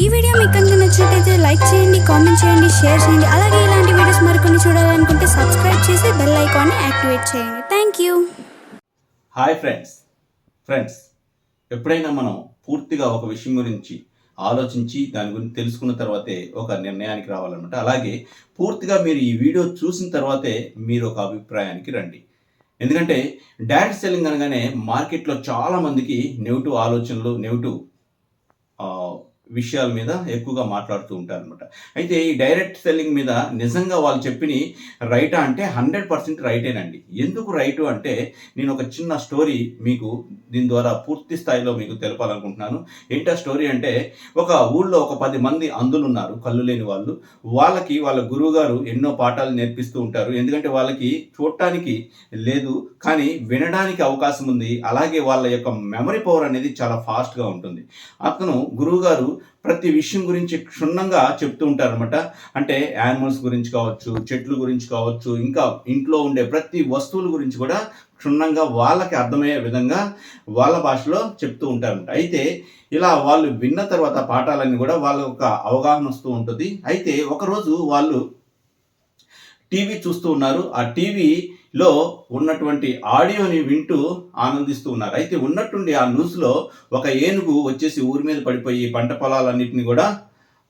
ఈ వీడియో మీకు కనుక నచ్చినట్లయితే లైక్ చేయండి, కామెంట్ చేయండి, షేర్ చేయండి. అలాగే ఇలాంటి వీడియోస్ మరికొన్ని చూడాలనుకుంటే సబ్స్క్రైబ్ చేసి బెల్ ఐకాన్ని యాక్టివేట్ చేయండి. Thank you. హాయ్ ఫ్రెండ్స్ ఎప్పుడైనా మనం పూర్తిగా ఒక విషయం గురించి ఆలోచించి దాని గురించి తెలుసుకున్న తర్వాతే ఒక నిర్ణయానికి రావాలన్నమాట. అలాగే పూర్తిగా మీరు ఈ వీడియో చూసిన తర్వాతే మీరు ఒక అభిప్రాయానికి రండి. ఎందుకంటే డైరెక్ట్ సెల్లింగ్ అనగానే మార్కెట్లో చాలామందికి నెగిటివ్ ఆలోచనలు, నెగిటివ్ విషయాల మీద ఎక్కువగా మాట్లాడుతూ ఉంటారనమాట. అయితే ఈ డైరెక్ట్ సెల్లింగ్ మీద నిజంగా వాళ్ళు చెప్పిని రైటా అంటే 100% రైటేనండి. ఎందుకు రైటు అంటే నేను ఒక చిన్న స్టోరీ మీకు దీని ద్వారా పూర్తి స్థాయిలో మీకు తెలపాలనుకుంటున్నాను. ఏంటా స్టోరీ అంటే, ఒక ఊళ్ళో ఒక 10 మంది అంధులు ఉన్నారు, కళ్ళు లేని వాళ్ళు. వాళ్ళకి వాళ్ళ గురువుగారు ఎన్నో పాఠాలు నేర్పిస్తూ ఉంటారు. ఎందుకంటే వాళ్ళకి చూడటానికి లేదు, కానీ వినడానికి అవకాశం ఉంది. అలాగే వాళ్ళ యొక్క మెమరీ పవర్ అనేది చాలా ఫాస్ట్గా ఉంటుంది. అతను గురువుగారు ప్రతి విషయం గురించి క్షుణ్ణంగా చెప్తూ ఉంటారనమాట. అంటే యానిమల్స్ గురించి కావచ్చు, చెట్ల గురించి కావచ్చు, ఇంకా ఇంట్లో ఉండే ప్రతి వస్తువుల గురించి కూడా క్షుణ్ణంగా వాళ్ళకి అర్థమయ్యే విధంగా వాళ్ళ భాషలో చెప్తూ ఉంటారనమాట. అయితే ఇలా వాళ్ళు విన్న తర్వాత పాఠాలన్నీ కూడా వాళ్ళ ఒక అవగాహన వస్తూ ఉంటుంది. అయితే ఒకరోజు వాళ్ళు టీవీ చూస్తూ ఉన్నారు. ఆ టీవీలో ఉన్నటువంటి ఆడియోని వింటూ ఆనందిస్తూ ఉన్నారు. అయితే ఉన్నట్టుండి ఆ న్యూస్లో ఒక ఏనుగు వచ్చేసి ఊరి మీద పడిపోయి పంట పొలాలన్నింటినీ కూడా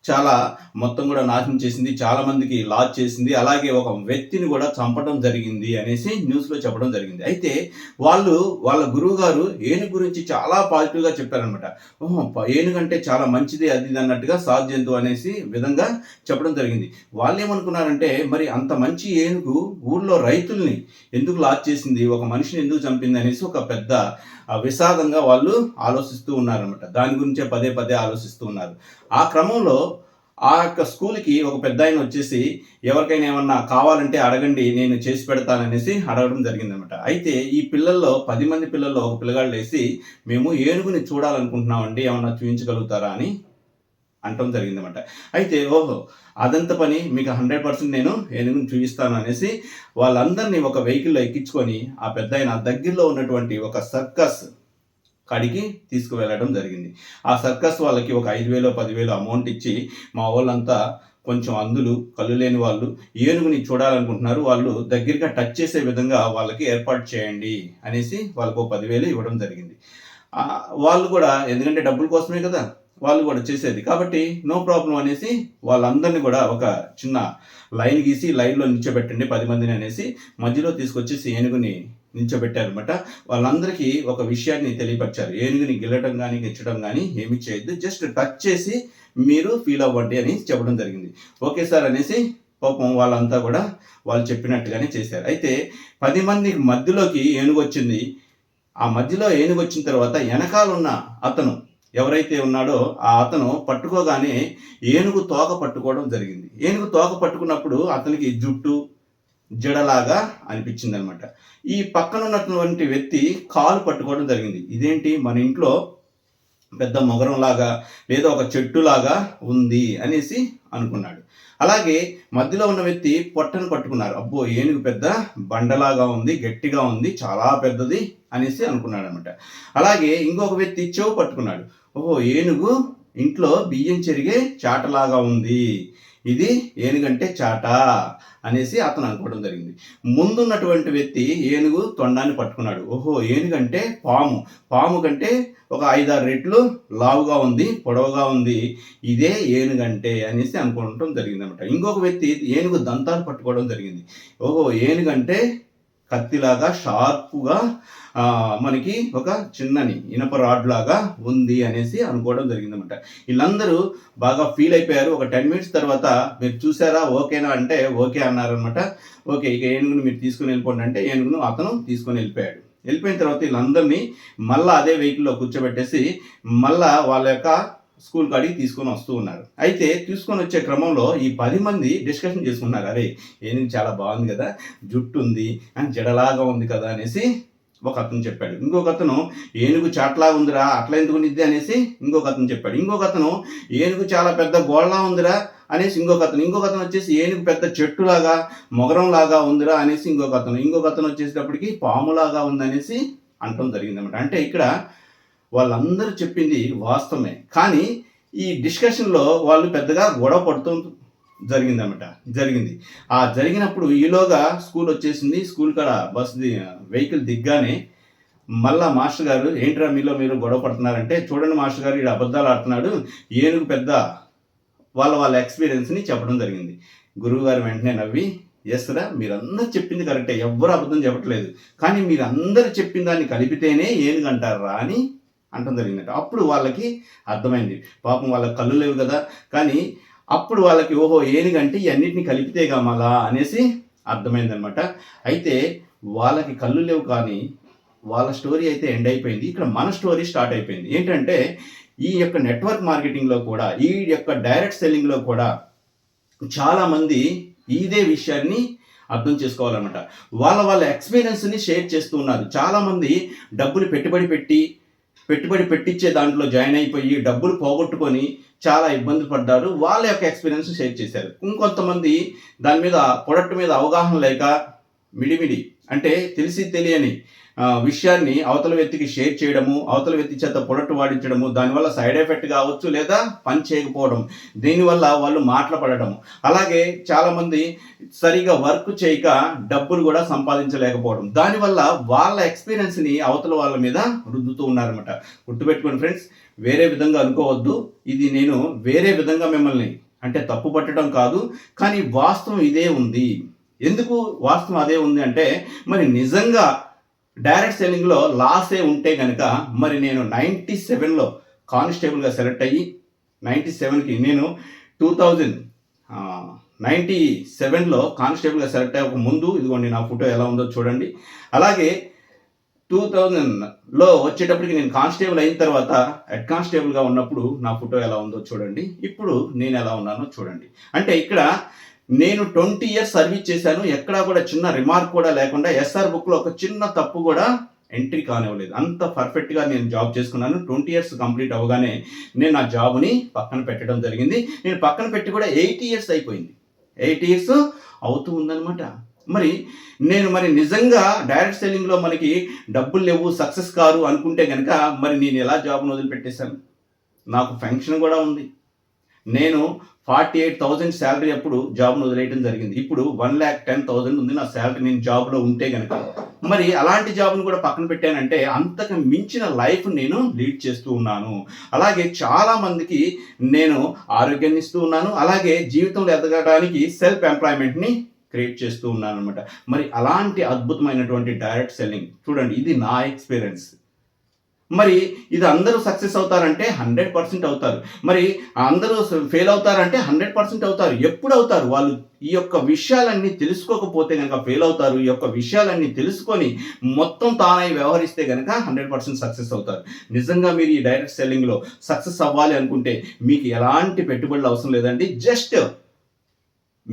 చాలా మొత్తం కూడా నాశనం చేసింది, చాలా మందికి లాస్ చేసింది, అలాగే ఒక వ్యక్తిని కూడా చంపడం జరిగింది అనేసి న్యూస్లో చెప్పడం జరిగింది. అయితే వాళ్ళ గురువు గారు ఏనుగు గురించి చాలా పాజిటివ్గా చెప్పారనమాట. ఏనుగంటే చాలా మంచిది అది అన్నట్టుగా సాధు జంతువు అనేసి విధంగా చెప్పడం జరిగింది. వాళ్ళు ఏమనుకున్నారంటే, మరి అంత మంచి ఏనుగు ఊళ్ళో రైతుల్ని ఎందుకు లాస్ చేసింది, ఒక మనిషిని ఎందుకు చంపింది అనేసి ఒక పెద్ద విషాదంగా వాళ్ళు ఆలోచిస్తూ ఉన్నారనమాట. దాని గురించే పదే పదే ఆలోచిస్తూ ఉన్నారు. ఆ క్రమంలో ఆ యొక్క స్కూల్కి ఒక పెద్ద ఆయన వచ్చేసి, ఎవరికైనా ఏమన్నా కావాలంటే అడగండి, నేను చేసి పెడతాననేసి అడగడం జరిగిందనమాట. అయితే ఈ పిల్లల్లో 10 మంది పిల్లల్లో ఒక పిల్లగాడు లేసి, మేము ఏనుగుని చూడాలనుకుంటున్నామండి, ఏమన్నా చూపించగలుగుతారా అని అంటం జరిగిందన్నమాట. అయితే అదంత పని, మీకు 100% నేను ఏనుగుని చూపిస్తాను అనేసి వాళ్ళందరినీ ఒక వెహికల్లో ఎక్కించుకొని ఆ పెద్ద ఆయన దగ్గరలో ఉన్నటువంటి ఒక సర్కస్ కాడికి తీసుకువెళ్ళడం జరిగింది. ఆ సర్కస్ వాళ్ళకి ఒక 5,000 10,000 అమౌంట్ ఇచ్చి, మా వాళ్ళంతా కొంచెం అంధులు, కళ్ళు లేని వాళ్ళు, ఏనుగుని చూడాలనుకుంటున్నారు, వాళ్ళు దగ్గరగా టచ్ చేసే విధంగా వాళ్ళకి ఏర్పాటు చేయండి అనేసి వాళ్ళకు 10,000 ఇవ్వడం జరిగింది. వాళ్ళు కూడా, ఎందుకంటే డబ్బుల కోసమే కదా వాళ్ళు కూడా చేసేది, కాబట్టి నో ప్రాబ్లం అనేసి వాళ్ళందరినీ కూడా ఒక చిన్న లైన్ గీసి లైన్లో నిల్చోబెట్టండి 10 మందిని అనేసి మధ్యలో తీసుకొచ్చేసి ఏనుగుని నిల్చోబెట్టారనమాట. వాళ్ళందరికీ ఒక విషయాన్ని తెలియపరిచారు. ఏనుగుని గిల్లడం కానీ గిచ్చడం కానీ ఏమి చేయొద్దు, జస్ట్ టచ్ చేసి మీరు ఫీల్ అవ్వండి అని చెప్పడం జరిగింది. ఓకే సార్ అనేసి పాపం వాళ్ళంతా కూడా వాళ్ళు చెప్పినట్టుగానే చేశారు. అయితే 10 మంది మధ్యలోకి ఏనుగు వచ్చింది. ఆ మధ్యలో ఏనుగు వచ్చిన తర్వాత వెనకాలన్న అతను ఎవరైతే ఉన్నాడో ఆ అతను పట్టుకోగానే ఏనుగు తోక పట్టుకోవడం జరిగింది. ఏనుగు తోక పట్టుకున్నప్పుడు అతనికి జుట్టు జడలాగా అనిపించింది అనమాట. ఈ పక్కన ఉన్నటువంటి వ్యక్తి కాలు పట్టుకోవడం జరిగింది. ఇదేంటి, మన ఇంట్లో పెద్ద మొగరంలాగా లేదా ఒక చెట్టులాగా ఉంది అనేసి అనుకున్నాడు. అలాగే మధ్యలో ఉన్న వ్యక్తి పొట్టను పట్టుకున్నారు. అబ్బో, ఏనుగు పెద్ద బండలాగా ఉంది, గట్టిగా ఉంది, చాలా పెద్దది అనేసి అనుకున్నాడు అనమాట. అలాగే ఇంకొక వ్యక్తి చెవు పట్టుకున్నాడు. ఏనుగు ఇంట్లో బియ్యం చెరిగే చాటలాగా ఉంది, ఇది ఏనుగంటే చాట అనేసి అతను అనుకోవడం జరిగింది. ముందున్నటువంటి వ్యక్తి ఏనుగు తొండాన్ని పట్టుకున్నాడు. ఏనుగంటే పాము కంటే ఒక 5-6 రెట్లు లావుగా ఉంది, పొడవుగా ఉంది, ఇదే ఏనుగంటే అనేసి అనుకోవడం జరిగింది అనమాట. ఇంకొక వ్యక్తి ఏనుగు దంతాలు పట్టుకోవడం జరిగింది. ఏనుగంటే కత్తిలాగా షార్పుగా మనకి ఒక చిన్నని ఇనప రాడ్ లాగా ఉంది అనేసి అనుకోవడం జరిగిందనమాట. వీళ్ళందరూ బాగా ఫీల్ అయిపోయారు. ఒక 10 మినిట్స్ తర్వాత, మీరు చూసారా, ఓకేనా అంటే ఓకే అన్నారనమాట. ఓకే, ఇక ఏనుగును మీరు తీసుకుని వెళ్ళిపోండి అంటే ఏనుగును అతను తీసుకొని వెళ్ళిపోయాడు. వెళ్ళిపోయిన తర్వాత వీళ్ళందరినీ మళ్ళీ అదే వెహికల్లో కూర్చోబెట్టేసి మళ్ళా వాళ్ళ యొక్క స్కూల్ కాడికి తీసుకొని వస్తూ ఉన్నారు. అయితే తీసుకొని వచ్చే క్రమంలో ఈ 10 మంది డిస్కషన్ చేసుకున్నారు. అరే, ఏనుగు చాలా బాగుంది కదా, జుట్టు ఉంది అని, జడలాగా ఉంది కదా అనేసి ఒక అతను చెప్పాడు. ఇంకొక అతను ఏనుగు చాట్లాగా ఉందిరా, అట్లా ఎందుకు నిద్ది అనేసి ఇంకొక అతను చెప్పాడు. ఇంకొక అతను ఏనుగు చాలా పెద్ద గోళ్ళలా ఉందిరా అనేసి ఇంకొక అతను వచ్చేసి ఏనుగు పెద్ద చెట్టులాగా మొగరంలాగా ఉందిరా అనేసి ఇంకొక అతను వచ్చేటప్పటికి పాములాగా ఉందనేసి అంటం జరిగిందన్నమాట. అంటే ఇక్కడ వాళ్ళందరూ చెప్పింది వాస్తవమే, కానీ ఈ డిస్కషన్లో వాళ్ళు పెద్దగా గొడవ పడుతూ జరిగింది. ఆ జరిగినప్పుడు ఈలోగా స్కూల్ వచ్చేసింది. స్కూల్ కాడ వెహికల్ దిగ్గానే మళ్ళా మాస్టర్ గారు, ఏంట్రా మీలో మీరు గొడవ పడుతున్నారంటే, చూడండి మాస్టర్ గారు, ఈడు అబద్ధాలు ఆడుతున్నాడు, ఏనుగు పెద్ద వాళ్ళ ఎక్స్పీరియన్స్ని చెప్పడం జరిగింది. గురువు గారు వెంటనే నవ్వి, ఎస్ రా, మీరందరూ చెప్పింది కరెక్టే, ఎవ్వరు అబద్ధం చెప్పట్లేదు, కానీ మీరందరూ చెప్పిన దాన్ని కలిపితేనే ఏనుగు అంటారా అని అంటం జరిగిందట. అప్పుడు వాళ్ళకి అర్థమైంది, పాపం వాళ్ళకి కళ్ళు లేవు కదా, కానీ అప్పుడు వాళ్ళకి ఓహో ఏనుగంటే ఇవన్నిటిని కలిపితే మళ్ళా అనేసి అర్థమైందనమాట. అయితే వాళ్ళకి కళ్ళు లేవు, కానీ వాళ్ళ స్టోరీ అయితే ఎండ్ అయిపోయింది. ఇక్కడ మన స్టోరీ స్టార్ట్ అయిపోయింది. ఏంటంటే ఈ యొక్క నెట్వర్క్ మార్కెటింగ్లో కూడా, ఈ యొక్క డైరెక్ట్ సెల్లింగ్లో కూడా చాలామంది ఇదే విషయాన్ని అర్థం చేసుకోవాలన్నమాట. వాళ్ళ ఎక్స్పీరియన్స్ని షేర్ చేస్తూ ఉన్నారు. చాలామంది డబ్బులు పెట్టుబడి పెట్టించే దాంట్లో జాయిన్ అయిపోయి డబ్బులు పోగొట్టుకొని చాలా ఇబ్బంది పడ్డారు. వాళ్ళ యొక్క ఎక్స్పీరియన్స్ షేర్ చేశారు. ఇంకొంతమంది దాని మీద ప్రొడక్ట్ మీద అవగాహన లేక మిడిమిడి అంటే తెలిసి తెలియని విషయాన్ని అవతల వ్యక్తికి షేర్ చేయడము, అవతల వ్యక్తి చేత ప్రొడక్ట్ వాడించడము, దానివల్ల సైడ్ ఎఫెక్ట్ కావచ్చు, లేదా పని చేయకపోవడం, దీనివల్ల వాళ్ళు మాట్లాడడము. అలాగే చాలామంది సరిగా వర్క్ చేయక డబ్బులు కూడా సంపాదించలేకపోవడం, దానివల్ల వాళ్ళ ఎక్స్పీరియన్స్ని అవతల వాళ్ళ మీద రుద్దుతూ ఉన్నారన్నమాట. గుర్తుపెట్టుకోండి ఫ్రెండ్స్, వేరే విధంగా అనుకోవద్దు. ఇది నేను వేరే విధంగా మిమ్మల్ని అంటే తప్పు పట్టడం కాదు, కానీ వాస్తవం ఇదే ఉంది. ఎందుకు వాస్తవం అదే ఉంది అంటే, మరి నిజంగా డైరెక్ట్ సెల్లింగ్లో లాసే ఉంటే కనుక, మరి నేను 97లో కానిస్టేబుల్గా సెలెక్ట్ అయ్యి 97కి నేను 2097లో కానిస్టేబుల్గా సెలెక్ట్ అయ్యే ముందు ఇదిగోండి నా ఫోటో ఎలా ఉందో చూడండి. అలాగే 2000లో వచ్చేటప్పటికి నేను కానిస్టేబుల్ అయిన తర్వాత హెడ్ కానిస్టేబుల్గా ఉన్నప్పుడు నా ఫోటో ఎలా ఉందో చూడండి. ఇప్పుడు నేను ఎలా ఉన్నానో చూడండి. అంటే ఇక్కడ నేను 20 years సర్వీస్ చేశాను. ఎక్కడా కూడా చిన్న రిమార్క్ కూడా లేకుండా, ఎస్ఆర్ బుక్లో ఒక చిన్న తప్పు కూడా ఎంట్రీ కానివ్వలేదు. అంత పర్ఫెక్ట్గా నేను జాబ్ చేసుకున్నాను. 20 years కంప్లీట్ అవ్వగానే నేను నా జాబ్ని పక్కన పెట్టడం జరిగింది. నేను పక్కన పెట్టి కూడా 8 years అయిపోయింది. 8 years అవుతూ ఉందన్నమాట. మరి నిజంగా డైరెక్ట్ సెల్లింగ్లో మనకి డబ్బులు లేవు, సక్సెస్ కారు అనుకుంటే కనుక, మరి నేను ఎలా జాబ్ను వదిలిపెట్టేశాను? నాకు ఫంక్షన్ కూడా ఉంది. నేను 48,000 శాలరీ అప్పుడు జాబ్ను వదిలేయడం జరిగింది. ఇప్పుడు 1,10,000 ఉంది నా శాలరీ, నేను జాబ్లో ఉంటే కనుక. మరి అలాంటి జాబ్ను కూడా పక్కన పెట్టానంటే అంతకు మించిన లైఫ్ నేను లీడ్ చేస్తూ ఉన్నాను. అలాగే చాలామందికి నేను ఆరోగ్యాన్ని ఇస్తూ ఉన్నాను. అలాగే జీవితంలో ఎదగడానికి సెల్ఫ్ ఎంప్లాయ్మెంట్ని క్రియేట్ చేస్తూ ఉన్నాను అనమాట. మరి అలాంటి అద్భుతమైనటువంటి డైరెక్ట్ సెల్లింగ్ చూడండి, ఇది నా ఎక్స్పీరియన్స్. మరి ఇది అందరూ సక్సెస్ అవుతారంటే 100% అవుతారు. మరి అందరూ ఫెయిల్ అవుతారంటే 100% అవుతారు. ఎప్పుడు అవుతారు? వాళ్ళు ఈ యొక్క విషయాలన్నీ తెలుసుకోకపోతే కనుక ఫెయిల్ అవుతారు. ఈ యొక్క విషయాలన్నీ తెలుసుకొని మొత్తం తానై వ్యవహరిస్తే కనుక 100% సక్సెస్ అవుతారు. నిజంగా మీరు ఈ డైరెక్ట్ సెల్లింగ్లో సక్సెస్ అవ్వాలి అనుకుంటే మీకు ఎలాంటి పెట్టుబడులు అవసరం లేదండి. జస్ట్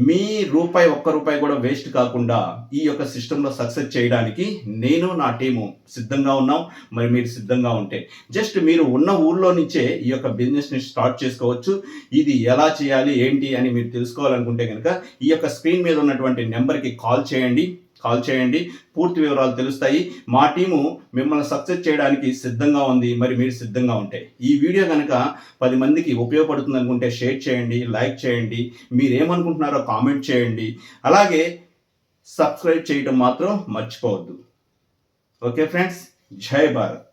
మీ ఒక్క రూపాయి కూడా వేస్ట్ కాకుండా ఈ యొక్క సిస్టంలో సక్సెస్ చేయడానికి నేను నా టీము సిద్ధంగా ఉన్నాం. మరి మీరు సిద్ధంగా ఉంటే జస్ట్ మీరు ఉన్న ఊర్లో నుంచే ఈ యొక్క బిజినెస్ని స్టార్ట్ చేసుకోవచ్చు. ఇది ఎలా చేయాలి ఏంటి అని మీరు తెలుసుకోవాలనుకుంటే కనుక ఈ యొక్క స్క్రీన్ మీద ఉన్నటువంటి నెంబర్కి కాల్ చేయండి. పూర్తి వివరాలు తెలుస్తాయి. మా టీము మిమ్మల్ని సక్సెస్ చేయడానికి సిద్ధంగా ఉంది. మరి మీరు సిద్ధంగా ఉంటే ఈ వీడియో కనుక 10 మందికి ఉపయోగపడుతుంది అనుకుంటే షేర్ చేయండి, లైక్ చేయండి, మీరేమనుకుంటున్నారో కామెంట్ చేయండి. అలాగే సబ్స్క్రైబ్ చేయడం మాత్రం మర్చిపోవద్దు. ఓకే ఫ్రెండ్స్, జై భారత్.